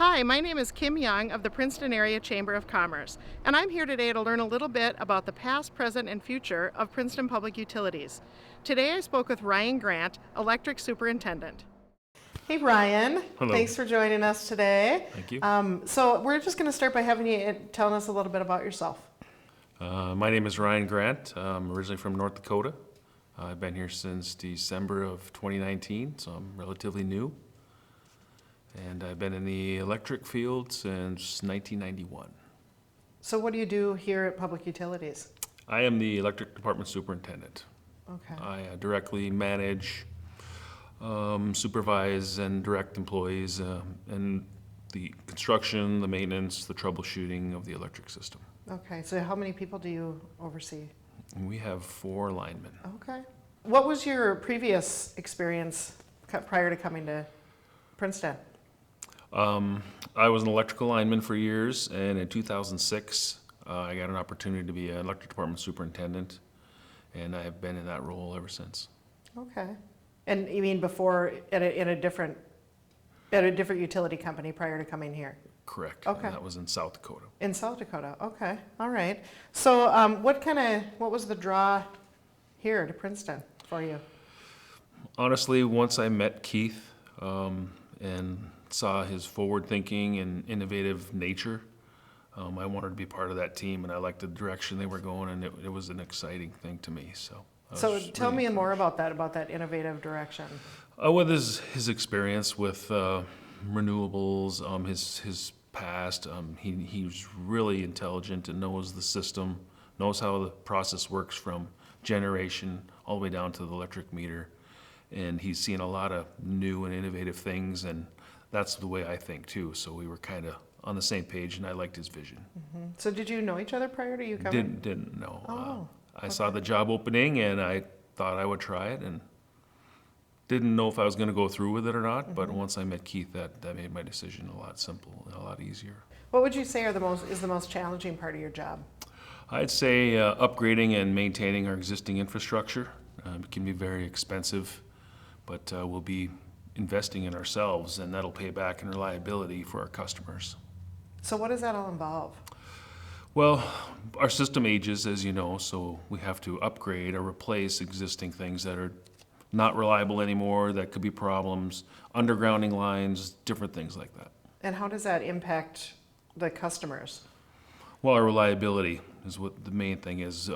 Hi, my name is Kim Young of the Princeton Area Chamber of Commerce, and I'm here today to learn a little bit about the past, present, and future of Princeton Public Utilities. Today I spoke with Ryan Grant, Electric Superintendent. Hey Ryan, Hello. thanks for joining us today. Thank you. So we're just going to start by having you telling us a little bit about yourself. My name is Ryan Grant. I'm originally from North Dakota. I've been here since December of 2019, so I'm relatively new. And I've been in the electric field since 1991. So what do you do here at Public Utilities? I am the electric department superintendent. Okay. I directly manage, supervise, and direct employees in the construction, the maintenance, the troubleshooting of the electric system. Okay, so how many people do you oversee? And we have 4 linemen. Okay. What was your previous experience prior to coming to Princeton? I was an electrical lineman for years, and in 2006, I got an opportunity to be an electric department superintendent, and I have been in that role ever since. Okay. And you mean before at a different utility company prior to coming here? Correct. Okay. And that was in South Dakota. In South Dakota. Okay. All right. So what was the draw here to Princeton for you? Honestly, once I met Keith and saw his forward thinking and innovative nature, I wanted to be part of that team, and I liked the direction they were going, and it was an exciting thing to me. So Tell me more about that innovative direction. With his experience with renewables, his past, he's really intelligent and knows the system, knows how the process works from generation all the way down to the electric meter, and he's seen a lot of new and innovative things, and that's the way I think too. So we were kind of on the same page, and I liked his vision. Mm-hmm. So did you know each other prior to you coming? Didn't know. Oh, I saw the job opening, and I thought I would try it, and didn't know if I was going to go through with it or not. But once I met Keith, that made my decision a lot simple and a lot easier. What would you say is the most challenging part of your job? I'd say upgrading and maintaining our existing infrastructure. It can be very expensive, but we'll be investing in ourselves, and that'll pay back in reliability for our customers. So what does that all involve? Well, our system ages, as you know, so we have to upgrade or replace existing things that are not reliable anymore, that could be problems, undergrounding lines, different things like that. And how does that impact the customers? Well, our reliability is what the main thing is.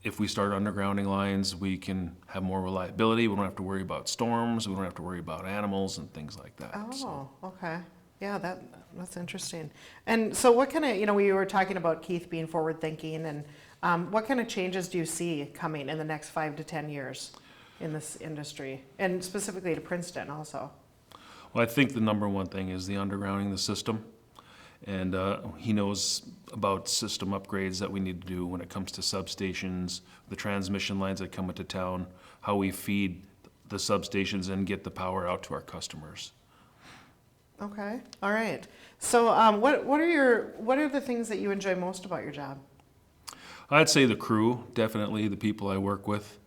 If we start undergrounding lines, we can have more reliability. We don't have to worry about storms. We don't have to worry about animals and things like that. Oh, okay. Yeah, that's interesting. And so what kind of, we were talking about Keith being forward thinking, and what kind of changes do you see coming in the next 5 to 10 years in this industry, and specifically to Princeton also? Well, I think the number one thing is the undergrounding the system. And he knows about system upgrades that we need to do when it comes to substations, the transmission lines that come into town, how we feed the substations and get the power out to our customers. Okay, all right. So what are the things that you enjoy most about your job? I'd say the crew, definitely the people I work with.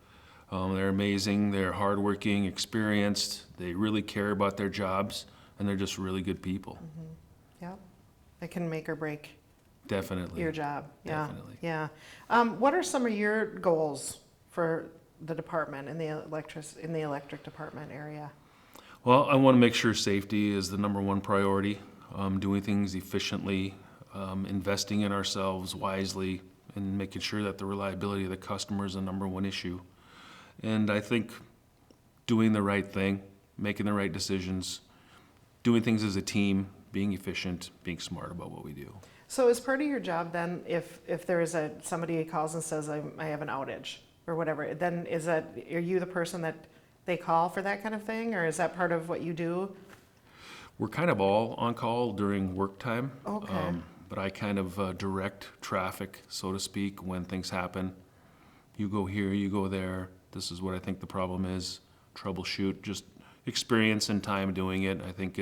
They're amazing, they're hardworking, experienced, they really care about their jobs, and they're just really good people. Mm-hmm. Yep. It can make or break Definitely. your job. Yeah. Definitely. Yeah. What are some of your goals for the department in the electric department area? Well, I want to make sure safety is the number one priority, doing things efficiently, investing in ourselves wisely, and making sure that the reliability of the customer is the number one issue. And I think doing the right thing, making the right decisions, doing things as a team, being efficient, being smart about what we do. So as part of your job then, if there is somebody calls and says, I have an outage or whatever, then are you the person that they call for that kind of thing, or is that part of what you do? We're kind of all on call during work time. Okay. But I kind of direct traffic, so to speak, when things happen. You go here, you go there. This is what I think the problem is. Troubleshoot. Just experience and time doing it, I think,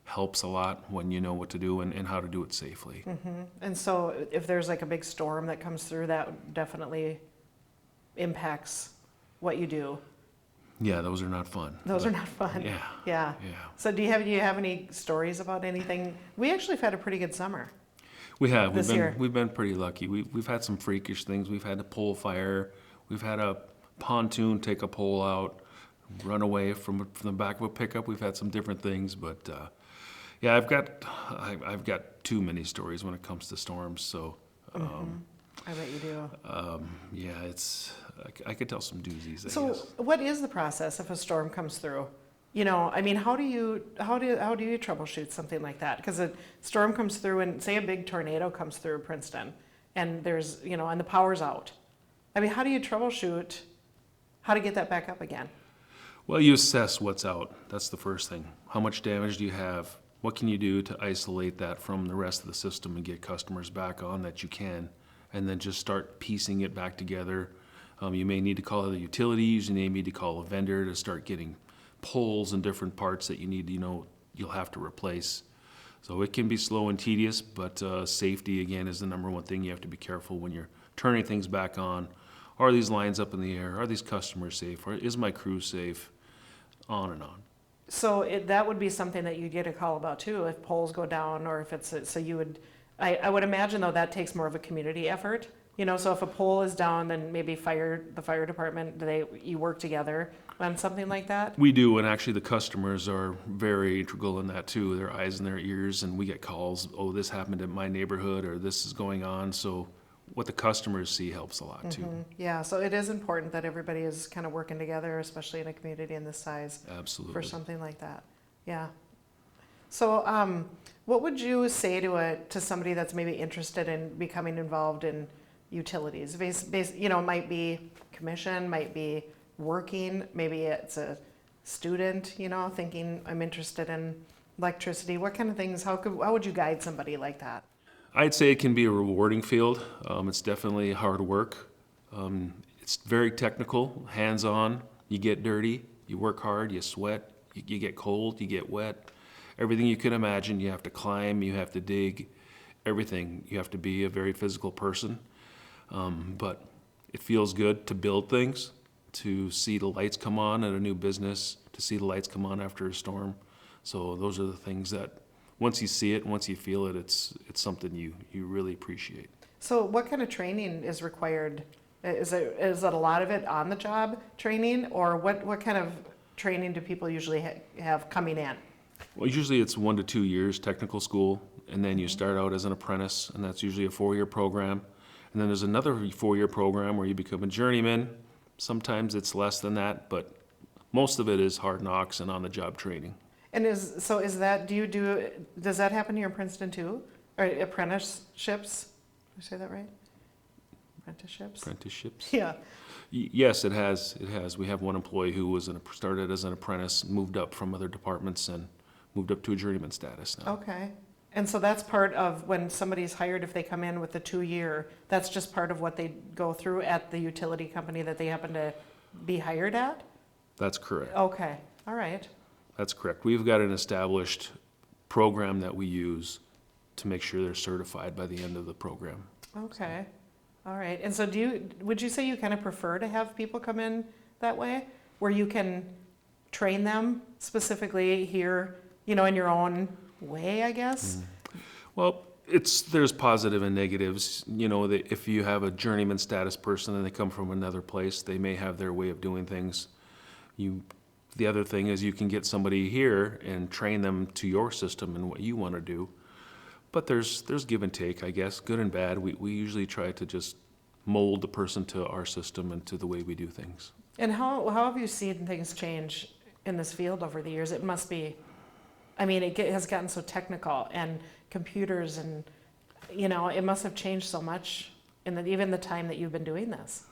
helps a lot when you know what to do and how to do it safely. Mm-hmm. And so if there's like a big storm that comes through, that definitely impacts what you do. Yeah, those are not fun. Those are not fun. Yeah, Yeah. yeah. So do you have any stories about anything? We actually have had a pretty good summer. We have. This year. We've been pretty lucky. We've had some freakish things. We've had a pole fire. We've had a pontoon take a pole out, run away from the back of a pickup. We've had some different things, but yeah, I've got too many stories when it comes to storms. So I bet you do. yeah, I could tell some doozies. I So guess. what is the process if a storm comes through? You know, I mean, how do you troubleshoot something like that? Because a storm comes through, and say a big tornado comes through Princeton, and there's, you know, and the power's out. I mean, how do you troubleshoot how to get that back up again? Well, you assess what's out. That's the first thing. How much damage do you have? What can you do to isolate that from the rest of the system and get customers back on that you can? And then just start piecing it back together. You may need to call the utilities. You may need to call a vendor to start getting poles and different parts that you need, you'll have to replace. So it can be slow and tedious, but safety, again, is the number one thing. You have to be careful when you're turning things back on. Are these lines up in the air? Are these customers safe? Or is my crew safe? On and on. So that would be something that you get a call about too, if poles go down, or if it's, so you would, I would imagine though that takes more of a community effort. You know, so if a pole is down, then maybe the fire department, you work together on something like that? We do, and actually the customers are very integral in that too. Their eyes and their ears, and we get calls, oh, this happened in my neighborhood, or this is going on. So what the customers see helps a lot too. Yeah, so it is important that everybody is kind of working together, especially in a community in this size. Absolutely. For something like that. Yeah. So what would you say to somebody that's maybe interested in becoming involved in utilities? You know, it might be commission, might be working, maybe it's a student, you know, thinking I'm interested in electricity. What kind of things, how would you guide somebody like that? I'd say it can be a rewarding field. It's definitely hard work. It's very technical, hands-on. You get dirty, you work hard, you sweat, you get cold, you get wet. Everything you can imagine, you have to climb, you have to dig, everything. You have to be a very physical person. But it feels good to build things, to see the lights come on at a new business, to see the lights come on after a storm. So those are the things that once you see it, once you feel it, it's something you really appreciate. So what kind of training is required? Is it a lot of it on the job training, or what kind of training do people usually have coming in? Well, usually it's 1 to 2 years technical school, and then you start out as an apprentice, and that's usually a 4-year program. And then there's another 4-year program where you become a journeyman. Sometimes it's less than that, but most of it is hard knocks and on-the-job training. And does that happen here in Princeton too? Or apprenticeships? Did I say that right? Apprenticeships? Apprenticeships? Yeah. Yes, it has. It has. We have one employee who started as an apprentice, moved up from other departments, and moved up to a journeyman status now. Okay. And so that's part of when somebody's hired, if they come in with the 2-year, that's just part of what they go through at the utility company that they happen to be hired at? That's correct. Okay. All right. That's correct. We've got an established program that we use to make sure they're certified by the end of the program. Okay. All right. And so would you say you kind of prefer to have people come in that way, where you can train them specifically here, you know, in your own way, I guess? Well, there's positive and negatives. You know, if you have a journeyman status person and they come from another place, they may have their way of doing things. The other thing is you can get somebody here and train them to your system and what you want to do. But there's give and take, I guess, good and bad. We usually try to just mold the person to our system and to the way we do things. And how have you seen things change in this field over the years? It must be, I mean, it has gotten so technical, and computers, and, you know, it must have changed so much in even the time that you've been doing this.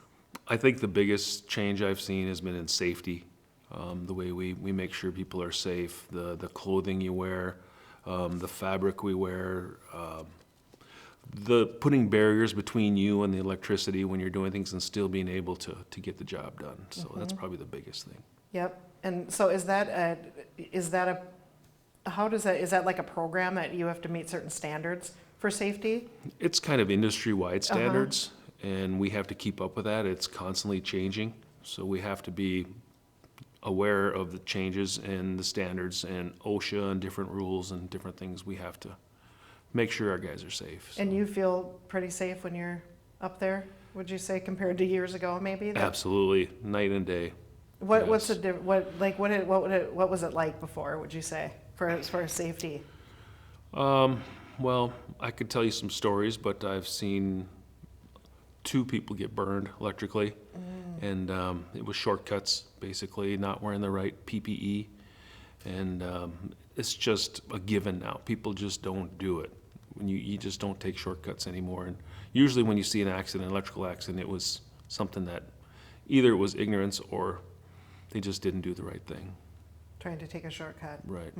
I think the biggest change I've seen has been in safety. The way we make sure people are safe, the clothing you wear, the fabric we wear, the putting barriers between you and the electricity when you're doing things and still being able to get the job done. So that's probably the biggest thing. Yep. And so is that like a program that you have to meet certain standards for safety? It's kind of industry-wide standards, and we have to keep up with that. It's constantly changing, so we have to be aware of the changes and the standards and OSHA and different rules and different things. We have to make sure our guys are safe. So. And you feel pretty safe when you're up there, would you say, compared to years ago, maybe? Absolutely, night and day. What's Yes. the what was it like before? Would you say as far as safety? Well, I could tell you some stories, but I've seen 2 people get burned electrically, and it was shortcuts, basically, not wearing the right PPE, and it's just a given now. People just don't do it. When you just don't take shortcuts anymore, and usually when you see an accident, electrical accident, it was something that either it was ignorance or they just didn't do the right thing. Trying to take a shortcut. Right.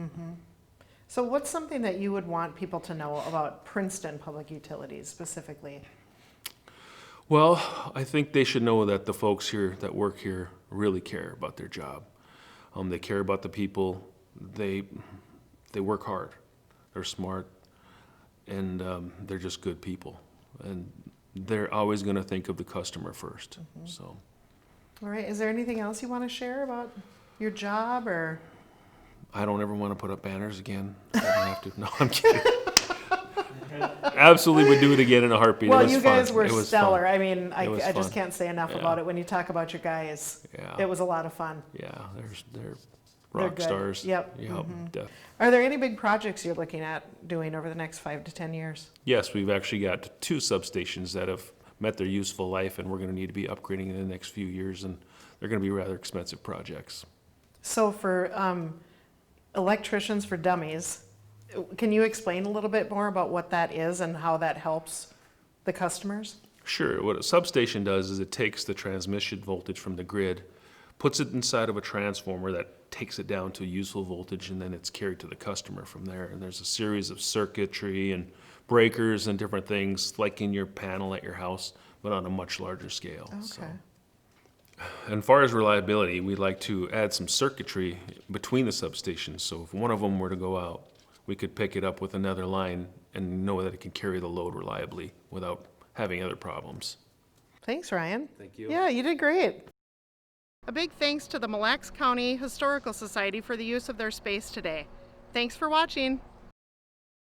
So what's something that you would want people to know about Princeton Public Utilities specifically? Well, I think they should know that the folks here that work here really care about their job. They care about the people. They work hard. They're smart, and they're just good people. And they're always going to think of the customer first. So, All right. Is there anything else you want to share about your job or? I don't ever want to put up banners again. I don't have to. No, I'm kidding. Absolutely would do it again in a heartbeat. Well, It was you guys fun. were It was stellar. fun. I mean, I was just fun. can't say enough Yeah. about it. When you talk about your guys, Yeah. it was a lot of fun. Yeah, they're They're rock good. stars. Yep. Def- Are there any big projects you're looking at doing over the next 5 to 10 years? Yes, we've actually got 2 substations that have met their useful life, and we're going to need to be upgrading in the next few years, and they're going to be rather expensive projects. So for electricians for dummies, can you explain a little bit more about what that is and how that helps the customers? Sure. What a substation does is it takes the transmission voltage from the grid, puts it inside of a transformer that takes it down to useful voltage, and then it's carried to the customer from there. And there's a series of circuitry and breakers and different things like in your panel at your house, but on a much larger scale. So. Okay. And as far as reliability, we'd like to add some circuitry between the substations. So if one of them were to go out, we could pick it up with another line and know that it can carry the load reliably without having other problems. Thanks, Ryan. Thank you. Yeah, you did great. A big thanks to the Mille Lacs County Historical Society for the use of their space today. Thanks for watching.